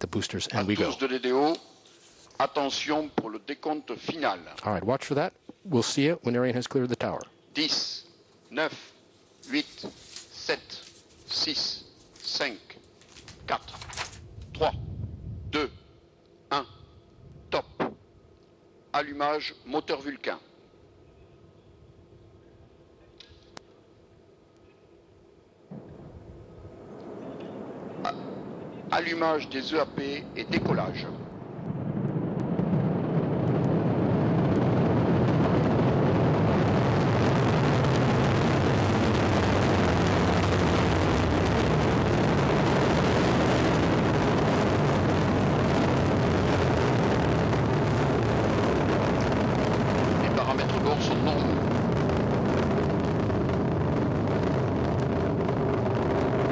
the boosters, and we go. de l'EDO, attention pour le décompte final. All right, watch for that. We'll see it when Ariane has cleared the tower. 10, 9, 8, 7, 6, 5, 4, 3, 2, 1, top. Allumage moteur Vulcain. Allumage des EAP et décollage. Les paramètres bord sont normaux.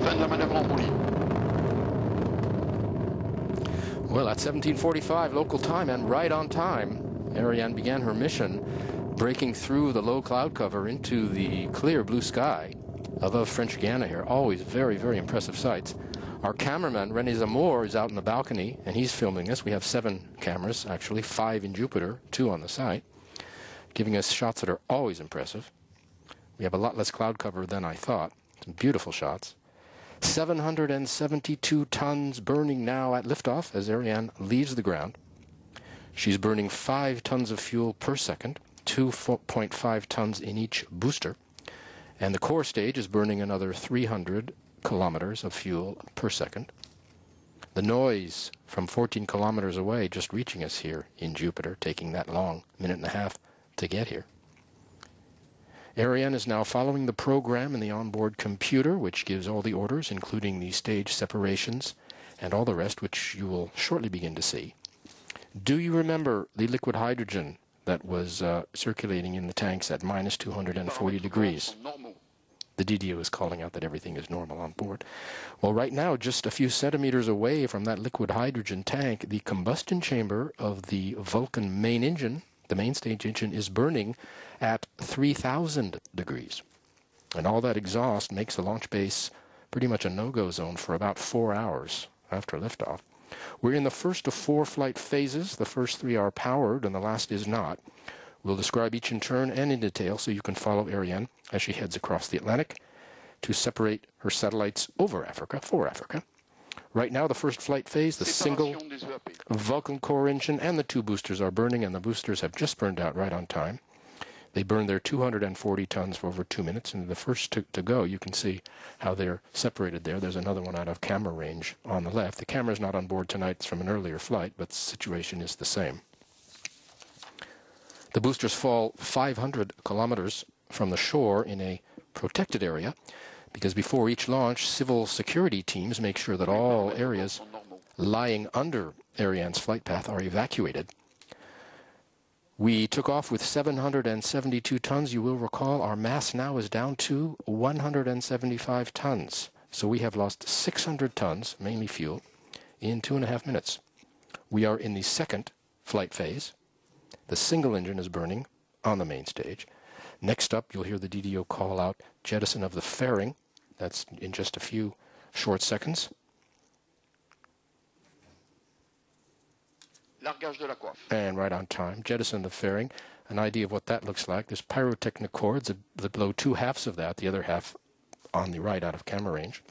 Fin de la manœuvre en roulis. Well, at 17:45 local time and right on time, Ariane began her mission, breaking through the low cloud cover into the clear blue sky above French Guiana here. Always very, very impressive sights. Our cameraman, René Zamor, is out in the balcony, and he's filming us. We have 7 cameras, actually, 5 in Jupiter, 2 on the site, giving us shots that are always impressive. We have a lot less cloud cover than I thought. Some beautiful shots. 772 tons burning now at liftoff as Ariane leaves the ground. She's burning 5 tons of fuel per second, 2.5 tons in each booster. And the core stage is burning another 300 kilometers of fuel per second. The noise from 14 kilometers away just reaching us here in Jupiter, taking that long, minute and a half to get here. Ariane is now following the program in the onboard computer, which gives all the orders, including the stage separations and all the rest, which you will shortly begin to see. Do you remember the liquid hydrogen that was circulating in the tanks at minus 240 degrees? The DDO is calling out that everything is normal on board. Well, right now, just a few centimeters away from that liquid hydrogen tank, the combustion chamber of the Vulcan main engine, the main stage engine, is burning at 3,000 degrees. And all that exhaust makes the launch base pretty much a no-go zone for about 4 hours after liftoff. We're in the first of 4 flight phases. The first 3 are powered and the last is not. We'll describe each in turn and in detail so you can follow Ariane as she heads across the Atlantic to separate her satellites over Africa, for Africa. Right now, the first flight phase, the single Vulcan core engine and the 2 boosters are burning, and the boosters have just burned out right on time. They burned their 240 tons for over 2 minutes, and the first to go, you can see how they're separated there. There's another one out of camera range on the left. The camera's not on board tonight. It's from an earlier flight, but the situation is the same. The boosters fall 500 kilometers from the shore in a protected area, because before each launch, civil security teams make sure that all areas lying under Ariane's flight path are evacuated. We took off with 772 tons. You will recall our mass now is down to 175 tons. So we have lost 600 tons, mainly fuel, in 2.5 minutes. We are in the second flight phase. The single engine is burning on the main stage. Next up, you'll hear the DDO call out jettison of the fairing. That's in just a few short seconds. And right on time, jettison the fairing. An idea of what that looks like. There's pyrotechnic cords that blow 2 halves of that, the other half on the right out of camera range.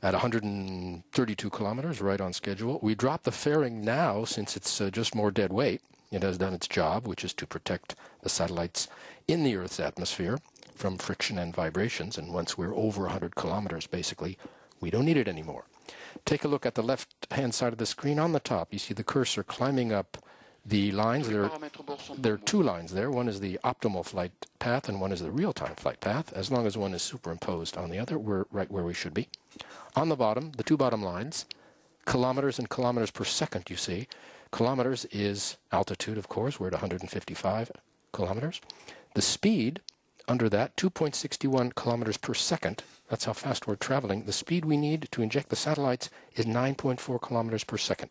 At 132 kilometers, right on schedule. We drop the fairing now since it's just more dead weight. It has done its job, which is to protect the satellites in the Earth's atmosphere from friction and vibrations. And once we're over 100 kilometers, basically, we don't need it anymore. Take a look at the left-hand side of the screen. On the top, you see the cursor climbing up the lines. There are 2 lines there. One is the optimal flight path, and one is the real-time flight path. As long as one is superimposed on the other, we're right where we should be. On the bottom, the 2 bottom lines, kilometers and kilometers per second, you see. Kilometers is altitude, of course. We're at 155 kilometers. The speed under that, 2.61 kilometers per second. That's how fast we're traveling. The speed we need to inject the satellites is 9.4 kilometers per second.